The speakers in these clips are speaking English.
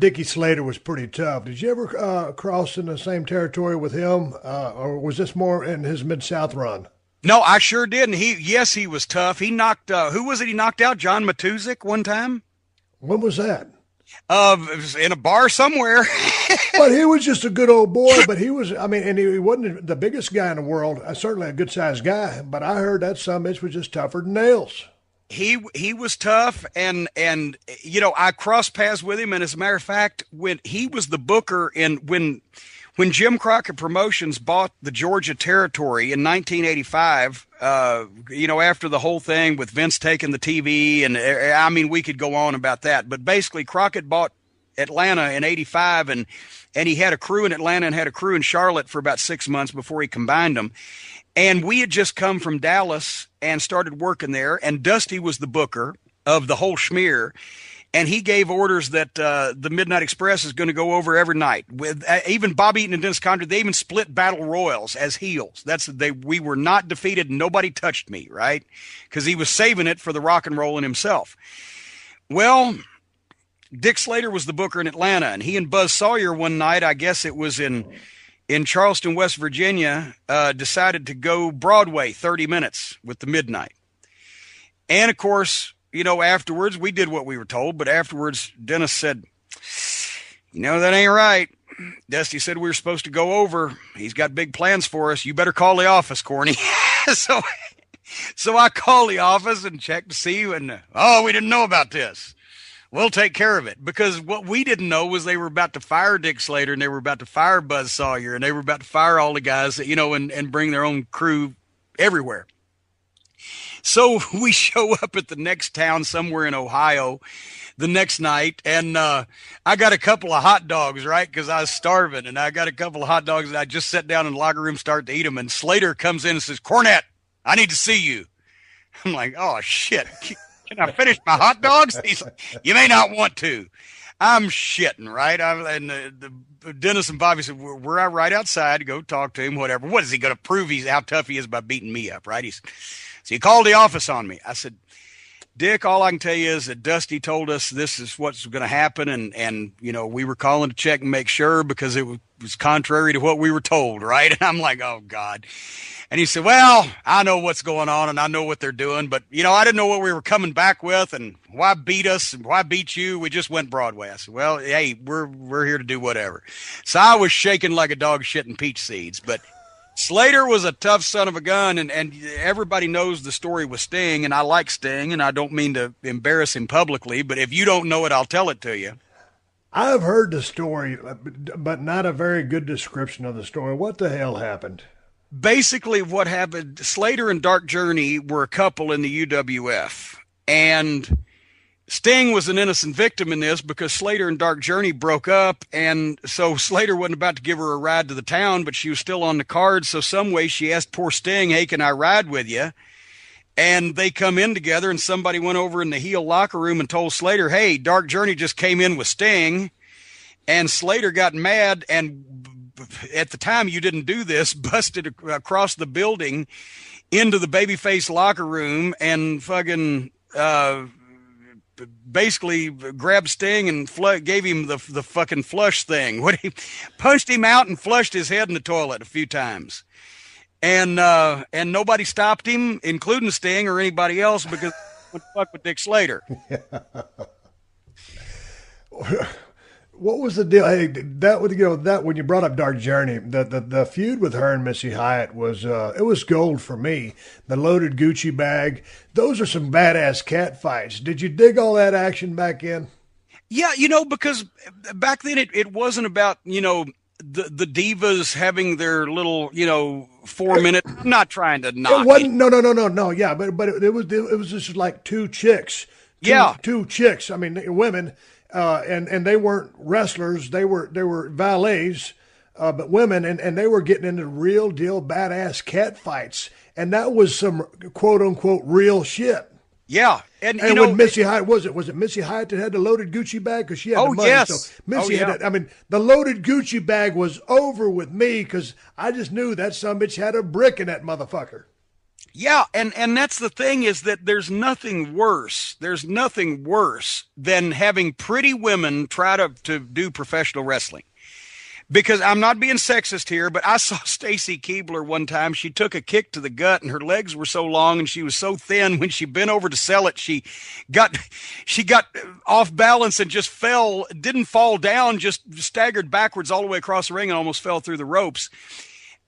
Dickie Slater was pretty tough. Did you ever cross in the same territory with him, or was this more in his Mid South run? No, I sure did. And yes, he was tough. He knocked, who was it he knocked out? John Matuzik one time? When was that? It was in a bar somewhere. But he was just a good old boy. But he was, I mean, and he wasn't the biggest guy in the world. Certainly a good sized guy. But I heard that some bitch was just tougher than nails. He was tough, and I crossed paths with him. And as a matter of fact, when he was the booker when Jim Crockett Promotions bought the Georgia territory in 1985, after the whole thing with Vince taking the TV, and I mean, we could go on about that, but basically Crockett bought Atlanta in 85, and he had a crew in Atlanta and had a crew in Charlotte for about 6 months before he combined them. And we had just come from Dallas and started working there, and Dusty was the booker of the whole schmear. And he gave orders that the Midnight Express is going to go over every night. With even Bob Eaton and Dennis Condrey, they even split battle royals as heels. We were not defeated. And nobody touched me, right? Because he was saving it for the rock and roll in himself. Well, Dick Slater was the booker in Atlanta, and he and Buzz Sawyer one night, I guess it was in Charleston, West Virginia, decided to go Broadway 30 minutes with the Midnight. And of course, afterwards, we did what we were told, but afterwards, Dennis said, that ain't right. Dusty said we were supposed to go over. He's got big plans for us. You better call the office, Corny. So I called the office and checked to see, and, we didn't know about this. We'll take care of it. Because what we didn't know was they were about to fire Dick Slater, and they were about to fire Buzz Sawyer, and they were about to fire all the guys that, and bring their own crew everywhere. So we show up at the next town somewhere in Ohio the next night, and I got a couple of hot dogs, right, because I was starving, and I got a couple of hot dogs, and I just sat down in the locker room, started to eat them, and Slater comes in and says, "Cornette, I need to see you." I'm like, oh, shit. Can I finish my hot dogs? He's like, "You may not want to." I'm shitting, right? Dennis and Bobby said, we're out right outside to go talk to him, whatever. What is he going to prove how tough he is by beating me up, right? So he called the office on me. I said, "Dick, all I can tell you is that Dusty told us this is what's going to happen. And we were calling to check and make sure because it was contrary to what we were told." Right. And I'm like, oh God. And he said, "Well, I know what's going on and I know what they're doing, but I didn't know what we were coming back with and why beat us and why beat you. We just went Broadway." I said, "Well, hey, we're here to do whatever." So I was shaking like a dog shitting peach seeds, but Slater was a tough son of a gun, and everybody knows the story with Sting, and I like Sting, and I don't mean to embarrass him publicly, but if you don't know it, I'll tell it to you. I've heard the story, but not a very good description of the story. What the hell happened? Basically, what happened, Slater and Dark Journey were a couple in the UWF, and Sting was an innocent victim in this because Slater and Dark Journey broke up, and so Slater wasn't about to give her a ride to the town, but she was still on the card, so some way she asked poor Sting, "Hey, can I ride with you?" And they come in together, and somebody went over in the heel locker room and told Slater, "Hey, Dark Journey just came in with Sting," and Slater got mad, and at the time you didn't do this, busted across the building into the babyface locker room and fucking basically grabbed Sting and gave him the fucking flush thing. What he punched him out and flushed his head in the toilet a few times, and nobody stopped him, including Sting or anybody else, because what the fuck with Dick Slater. What was the deal? Hey, that when you brought up Dark Journey, the feud with her and Missy Hyatt was it was gold for me. The loaded Gucci bag, those are some badass cat fights. Did you dig all that action back in? Yeah, because back then it wasn't about the divas having their little 4-minute. I'm not trying to knock. It wasn't. No. Yeah, but it was just like two chicks. Two chicks. I mean, women. And they weren't wrestlers; they were valets, but women, and they were getting into real deal badass cat fights, and that was some quote unquote real shit. Yeah, and when Missy Hyatt was it Missy Hyatt that had the loaded Gucci bag because she had the money? Yes. So Missy had that. I mean, the loaded Gucci bag was over with me because I just knew that son bitch had a brick in that motherfucker. Yeah, and that's the thing, is that there's nothing worse. There's nothing worse than having pretty women try to do professional wrestling. Because I'm not being sexist here, but I saw Stacy Keibler one time. She took a kick to the gut, and her legs were so long and she was so thin. When she bent over to sell it, she got off balance and just fell. Didn't fall down, just staggered backwards all the way across the ring and almost fell through the ropes.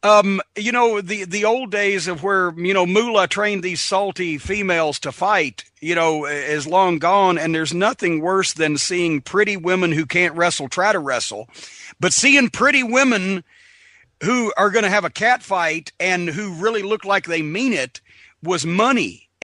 The old days of where, Moolah trained these salty females to fight, is long gone. And there's nothing worse than seeing pretty women who can't wrestle try to wrestle, but seeing pretty women who are going to have a cat fight and who really look like they mean it was money.